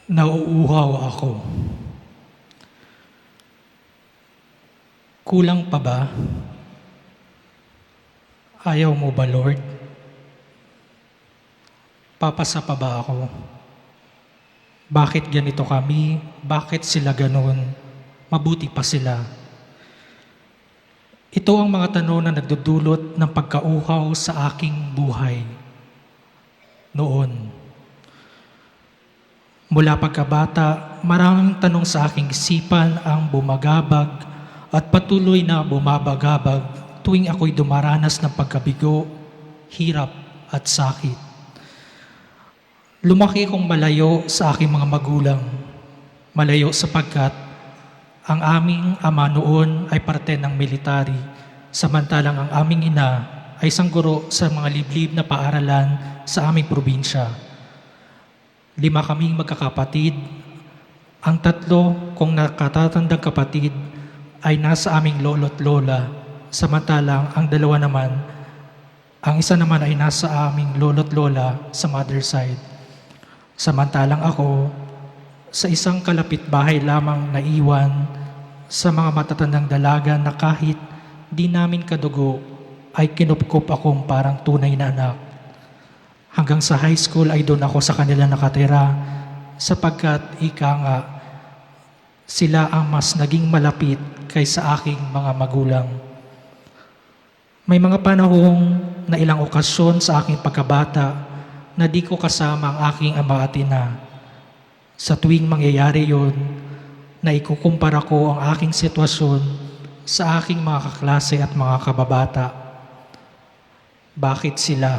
Nauuhaw ako. Kulang pa ba? Ayaw mo ba, Lord? Papasa pa ba ako? Bakit ganito kami? Bakit sila ganun? Mabuti pa sila. Ito ang mga tanong na nagdudulot ng pagkauhaw sa aking buhay. Noon. Mula pagkabata, maraming tanong sa aking isipan ang bumagabag at patuloy na bumabagabag tuwing ako'y dumaranas ng pagkabigo, hirap at sakit. Lumaki akong malayo sa aking mga magulang. Malayo sapagkat ang aming ama noon ay parte ng military, samantalang ang aming ina ay isang guro sa mga liblib na paaralan sa aming probinsya. 5 kaming magkakapatid. Ang 3 kong nakatatandang kapatid ay nasa aming lolo't lola, samantalang ang 2 naman, ang isa naman ay nasa aming lolo't lola sa mother side. Samantalang ako, sa isang kalapit bahay lamang naiwan sa mga matatandang dalaga na kahit di namin kadugo ay kinupkup akong parang tunay na anak. Hanggang sa high school ay doon ako sa kanila nakatira sapagkat ika nga sila ang mas naging malapit kaysa aking mga magulang. May mga panahong na ilang okasyon sa aking pagkabata na di ko kasama ang aking ama at ina. Sa tuwing mangyayari yon, na ikukumpara ko ang aking sitwasyon sa aking mga kaklase at mga kababata. Bakit sila?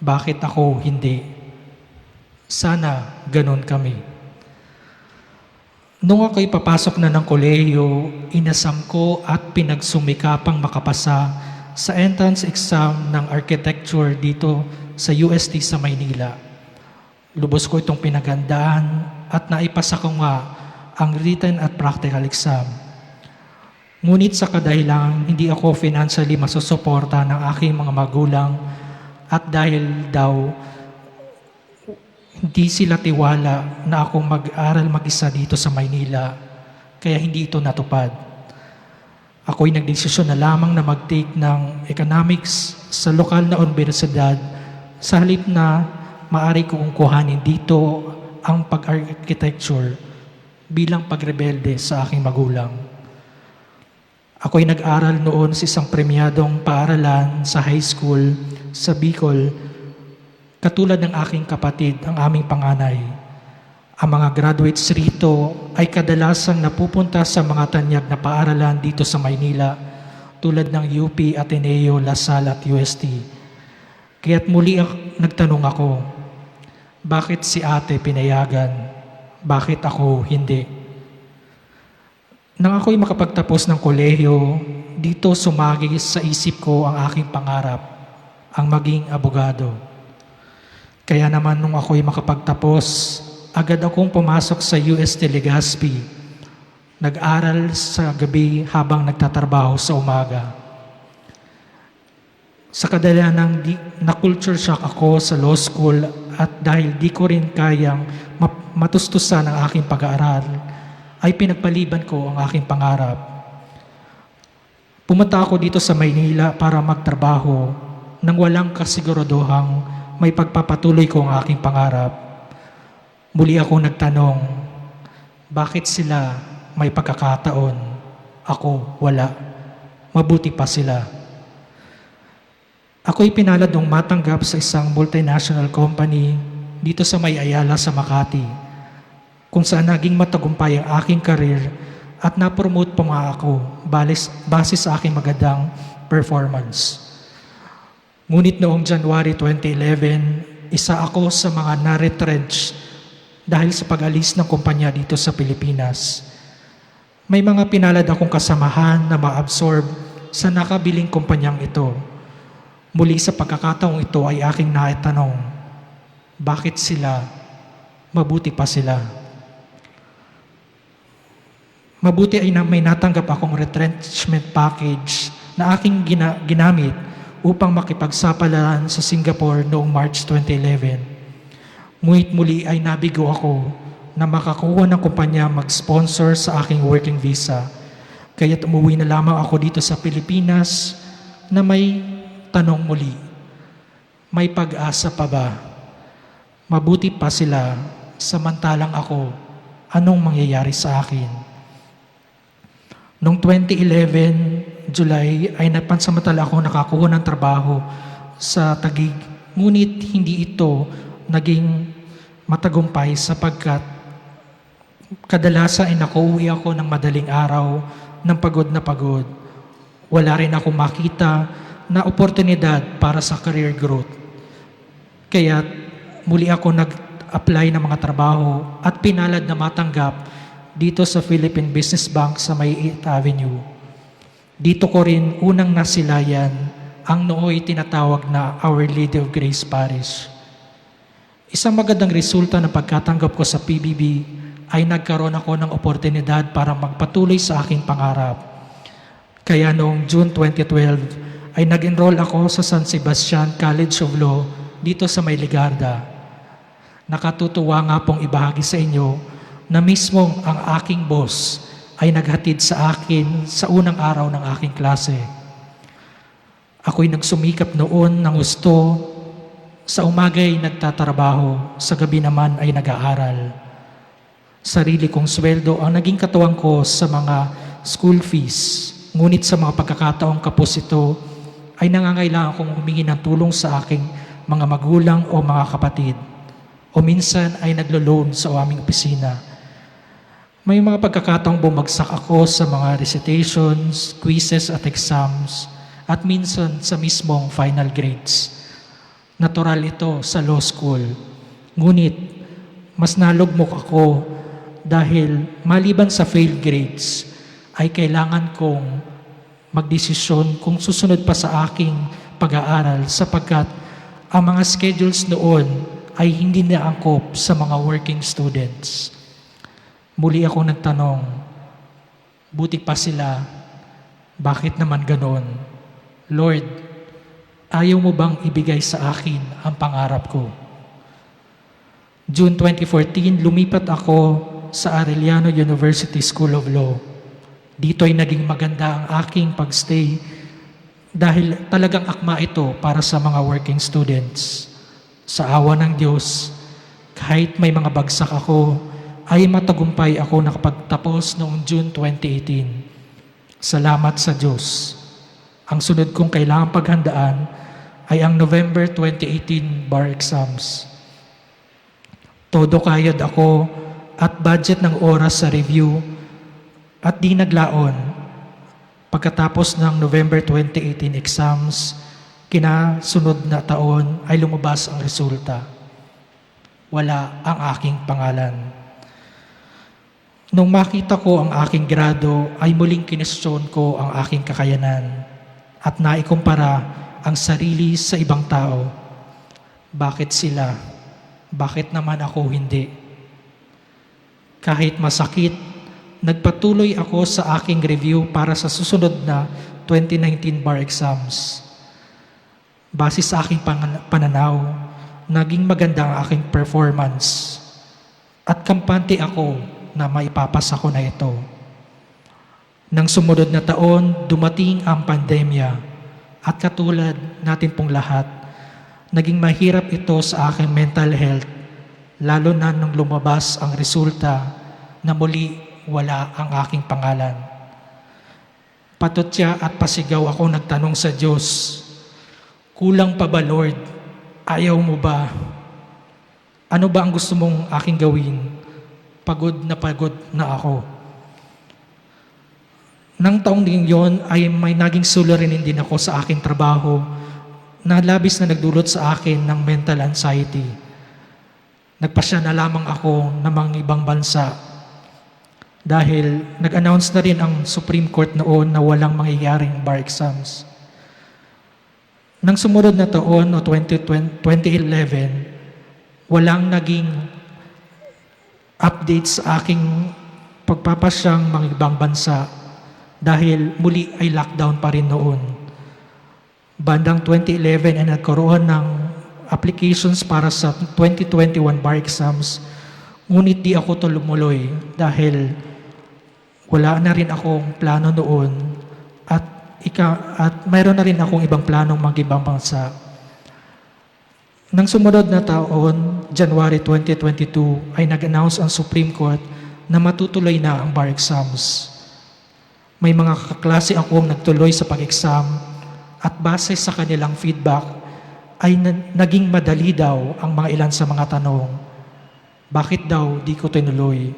Bakit ako hindi? Sana ganun kami. Nung ako'y papasok na ng kolehiyo, inasam ko at pinagsumikapang makapasa sa entrance exam ng architecture dito sa UST sa Maynila. Lubos ko itong pinagandaan at naipasa ko nga ang written at practical exam. Ngunit sa kadahilan, hindi ako financially masusuporta ng aking mga magulang at dahil daw hindi sila tiwala na akong mag-aral mag-isa dito sa Maynila, kaya hindi ito natupad. Ako'y nagdesisyon na lamang na mag-take ng economics sa lokal na universidad sa halip na maaari kong kuhanin dito ang pag-architecture bilang pagrebelde sa aking magulang. Ako'y nag-aral noon sa isang premyadong paaralan sa high school sa Bicol, katulad ng aking kapatid, ang aming panganay. Ang mga graduates rito ay kadalasang napupunta sa mga tanyag na paaralan dito sa Maynila, tulad ng UP, Ateneo, LaSalle at UST. Kaya't muli nagtanong ako, bakit si ate pinayagan? Bakit ako hindi? Nang ako'y makapagtapos ng kolehiyo, dito sumagi sa isip ko ang aking pangarap, ang maging abogado. Kaya naman nung ako'y makapagtapos, agad akong pumasok sa UST Legazpi. Nag-aral sa gabi habang nagtatrabaho sa umaga. Sa kadalanan na-culture shock ako sa law school at dahil di ko rin kayang matustusan ang aking pag-aaral, ay pinagpaliban ko ang aking pangarap. Pumunta ako dito sa Maynila para magtrabaho nang walang kasiguraduhang may pagpapatuloy ko ang aking pangarap. Muli ako nagtanong, bakit sila may pagkakataon? Ako wala. Mabuti pa sila. Ako'y pinalad nung matanggap sa isang multinational company dito sa May Ayala sa Makati, kung saan naging matagumpay ang aking karir at na-promote pa nga ako base sa aking magandang performance. Ngunit noong January 2011, isa ako sa mga na-retrench dahil sa pag-alis ng kumpanya dito sa Pilipinas. May mga pinalad akong kasamahan na ma-absorb sa nakabiling kumpanyang ito. Muli sa pagkakataong ito ay aking naitanong, bakit sila? Mabuti pa sila. Mabuti ay may natanggap akong retrenchment package na aking ginamit upang makipagsapalaran sa Singapore noong March 2011. Ngunit muli ay nabigo ako na makakuha ng kumpanya mag-sponsor sa aking working visa. Kaya't umuwi na lamang ako dito sa Pilipinas na may tanong muli. May pag-asa pa ba? Mabuti pa sila, samantalang ako, anong mangyayari sa akin? Noong 2011, July, ay napansamantala akong nakakuha ng trabaho sa Taguig. Ngunit hindi ito naging matagumpay sapagkat kadalasan ay nakauwi ako ng madaling araw ng pagod na pagod. Wala rin ako makita na oportunidad para sa career growth. Kaya muli ako nag-apply ng mga trabaho at pinalad na matanggap dito sa Philippine Business Bank sa May 8th Avenue. Dito ko rin unang nasilayan ang nooy tinatawag na Our Lady of Grace Parish. Isang magandang resulta ng pagkatanggap ko sa PBB ay nagkaroon ako ng oportunidad para magpatuloy sa aking pangarap. Kaya noong June 2012 ay nag-enroll ako sa San Sebastian College of Law dito sa May Ligarda. Nakatutuwa nga pong ibahagi sa inyo na mismong ang aking boss ay naghatid sa akin sa unang araw ng aking klase. Ako'y nagsumikap noon ng gusto, sa umaga'y nagtatrabaho, sa gabi naman ay nag-aaral. Sarili kong sweldo ang naging katuwang ko sa mga school fees. Ngunit sa mga pagkakataong kapos ito, ay nangangailangan kong humingi ng tulong sa aking mga magulang o mga kapatid. O minsan ay naglo-loan sa aming opisina. May mga pagkakataong bumagsak ako sa mga recitations, quizzes at exams, at minsan sa mismong final grades. Natural ito sa law school. Ngunit, mas nalugmok ako dahil maliban sa failed grades, ay kailangan kong magdesisyon kung susunod pa sa aking pag-aaral sapagkat ang mga schedules noon ay hindi na angkop sa mga working students. Muli ako nagtanong, buti pa sila, bakit naman ganon? Lord, ayaw mo bang ibigay sa akin ang pangarap ko? June 2014, lumipat ako sa Arellano University School of Law. Dito ay naging maganda ang aking pagstay dahil talagang akma ito para sa mga working students. Sa awa ng Diyos, kahit may mga bagsak ako, ay matagumpay ako nakapagtapos noong June 2018. Salamat sa Diyos. Ang sunod kong kailangang paghandaan ay ang November 2018 bar exams. Todo kayod ako at budget ng oras sa review at di naglaon. Pagkatapos ng November 2018 exams, kinasunod na taon ay lumabas ang resulta. Wala ang aking pangalan. Nung makita ko ang aking grado, ay muling kinestyon ko ang aking kakayanan at naikumpara ang sarili sa ibang tao. Bakit sila? Bakit naman ako hindi? Kahit masakit, nagpatuloy ako sa aking review para sa susunod na 2019 bar exams. Base sa aking pananaw, naging maganda ang aking performance at kampante ako na maipapasa ko na ito. Nang sumunod na taon, dumating ang pandemya at katulad natin pong lahat, naging mahirap ito sa aking mental health, lalo na nung lumabas ang resulta na muli wala ang aking pangalan. Patutya at pasigaw ako nagtanong sa Diyos, kulang pa ba Lord? Ayaw mo ba? Ano ba ang gusto mong aking gawin? Pagod na ako. Nang taong din yon ay may naging suliranin din ako sa aking trabaho na labis na nagdulot sa akin ng mental anxiety. Nagpasya na lamang ako ng mga ibang bansa dahil nag-announce na rin ang Supreme Court noon na walang mangyayaring bar exams. Nang sumunod na taon o 2011, walang naging update sa aking pagpapasyang mga ibang bansa dahil muli ay lockdown pa rin noon. Bandang 2011 ay nagkaroon ng applications para sa 2021 bar exams, Ngunit di ako tumuloy dahil wala na rin akong plano noon at, at mayroon na rin akong ibang planong mag-ibang bansa. Nang sumunod na taon, January 2022, ay nag-announce ang Supreme Court na matutuloy na ang bar exams. May mga kaklase akong nagtuloy sa pag-exam at base sa kanilang feedback ay naging madali daw ang mga ilan sa mga tanong. Bakit daw di ko tinuloy?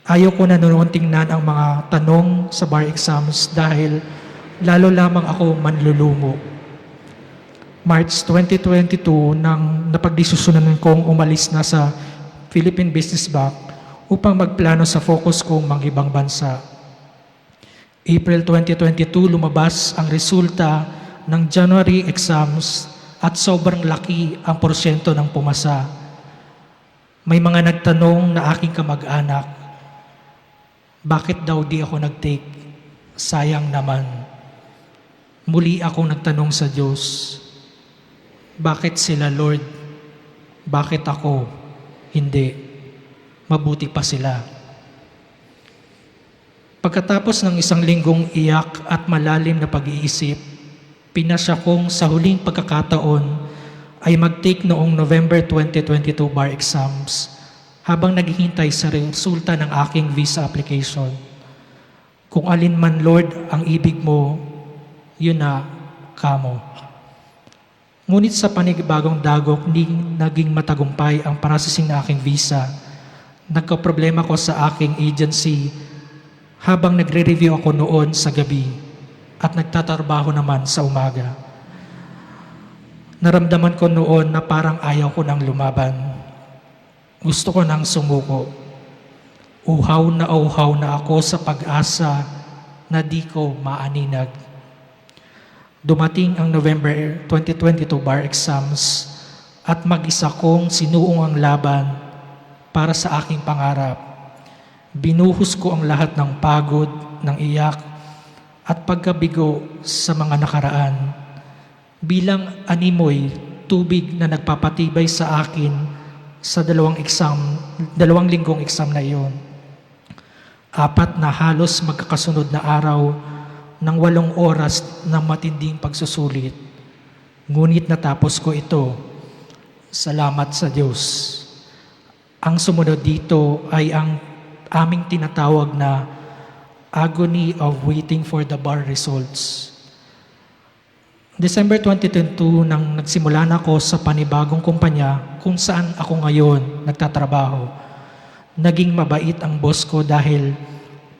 Ayaw ko na noon tingnan ang mga tanong sa bar exams dahil lalo lamang ako manlulumo. March 2022 nang napagdesisyonan kong umalis na sa Philippine Business Bank upang magplano sa focus kong mang-ibang bansa. April 2022 lumabas ang resulta ng January exams at sobrang laki ang porsyento ng pumasa. May mga nagtanong na aking kamag-anak, bakit daw di ako nag-take? Sayang naman. Muli akong nagtanong sa Diyos, bakit sila, Lord? Bakit ako? Hindi. Mabuti pa sila. Pagkatapos ng isang linggong iyak at malalim na pag-iisip, pinasya kong sa huling pagkakataon ay mag-take noong November 2022 bar exams habang naghihintay sa resulta ng aking visa application. Kung alin man, Lord, ang ibig mo, yun na, kamo. Ngunit sa panibagong dagok, hindi naging matagumpay ang processing ng aking visa. Nagkaproblema ko sa aking agency habang nagre-review ako noon sa gabi at nagtatrabaho naman sa umaga. Naramdaman ko noon na parang ayaw ko nang lumaban. Gusto ko nang sumuko. Uhaw na ako sa pag-asa na di ko maaninag. Dumating ang November 2022 bar exams at mag-isa kong sinuong ang laban para sa aking pangarap. Binuhos ko ang lahat ng pagod, ng iyak at pagkabigo sa mga nakaraan. Bilang animoy, tubig na nagpapatibay sa akin sa dalawang linggong exam na iyon. 4 na halos magkakasunod na araw ng 8 oras ng matinding pagsusulit. Ngunit natapos ko ito. Salamat sa Diyos. Ang sumunod dito ay ang aming tinatawag na agony of waiting for the bar results. December 2022 nang nagsimula na ako sa panibagong kumpanya kung saan ako ngayon nagtatrabaho. Naging mabait ang boss ko dahil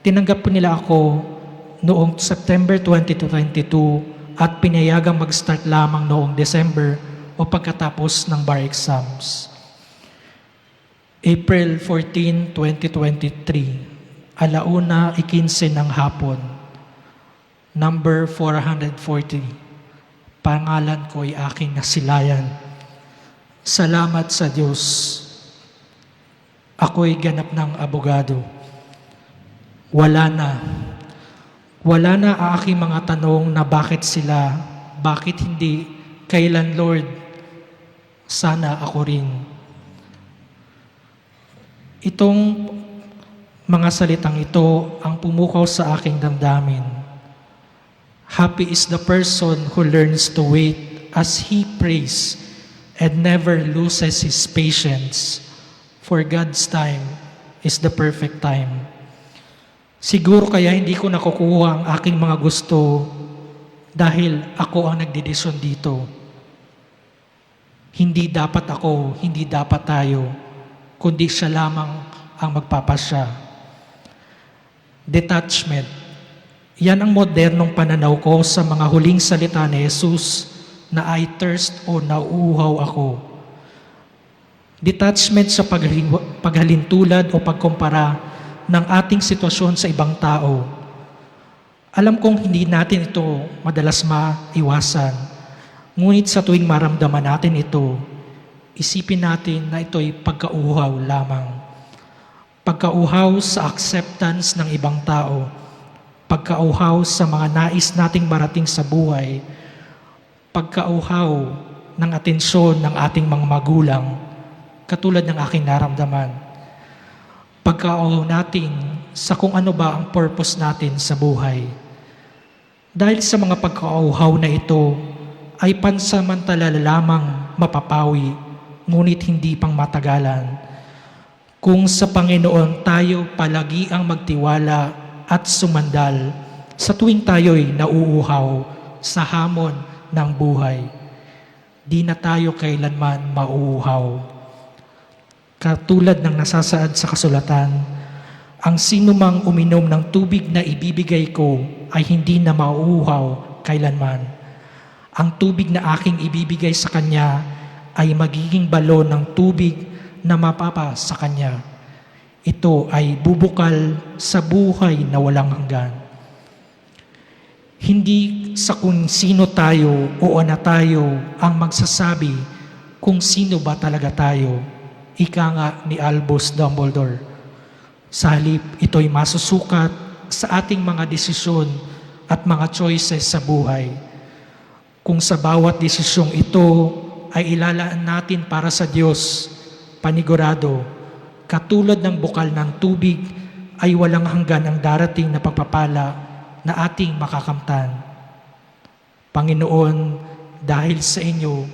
tinanggap po nila ako noong September 2022 at pinayagang mag-start lamang noong December o pagkatapos ng bar exams. April 14, 2023, 1:15 ng hapon, number 440, pangalan ko ay aking nasilayan. Salamat sa Diyos. Ako'y ganap ng abogado. Wala na ang aking mga tanong na bakit sila, bakit hindi, kailan Lord, sana ako rin. Itong mga salitang ito ang pumukaw sa aking damdamin. Happy is the person who learns to wait as he prays and never loses his patience, for God's time is the perfect time. Siguro kaya hindi ko nakukuha ang aking mga gusto dahil ako ang nagdedesisyon dito. Hindi dapat ako, hindi dapat tayo, kundi siya lamang ang magpapasya. Detachment. Yan ang modernong pananaw ko sa mga huling salita ni Jesus na I thirst o nauuhaw ako. Detachment sa paghalintulad o pagkumpara ng ating sitwasyon sa ibang tao. Alam kong hindi natin ito madalas maiwasan. Ngunit sa tuwing maramdaman natin ito, isipin natin na ito'y pagkauhaw lamang. Pagkauhaw sa acceptance ng ibang tao. Pagkauhaw sa mga nais nating marating sa buhay. Pagkauhaw ng atensyon ng ating mga magulang, katulad ng aking naramdaman. pagkaunaw natin sa kung ano ba ang purpose natin sa buhay. Dahil sa mga pagkauhaw na ito ay pansamantala lamang mapapawi, ngunit hindi pang matagalan. Kung sa Panginoon tayo palagi ang magtiwala at sumandal sa tuwing tayo'y nauuhaw sa hamon ng buhay, di na tayo kailanman mauuhaw. Katulad ng nasasaad sa kasulatan, ang sinumang uminom ng tubig na ibibigay ko ay hindi na mauuhaw kailanman. Ang tubig na aking ibibigay sa kanya ay magiging balon ng tubig na mapapa sa kanya. Ito ay bubukal sa buhay na walang hanggan. Hindi sa kung sino tayo o ano tayo ang magsasabi kung sino ba talaga tayo. Ika nga ni Albus Dumbledore. Sa halip, ito'y masusukat sa ating mga desisyon at mga choices sa buhay. Kung sa bawat desisyong ito ay ilalaan natin para sa Diyos, panigurado, katulad ng bukal ng tubig ay walang hanggan ang darating na pagpapala na ating makakamtan. Panginoon, dahil sa inyo,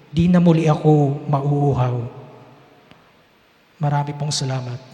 di na muli ako mauuhaw. Marami pong salamat.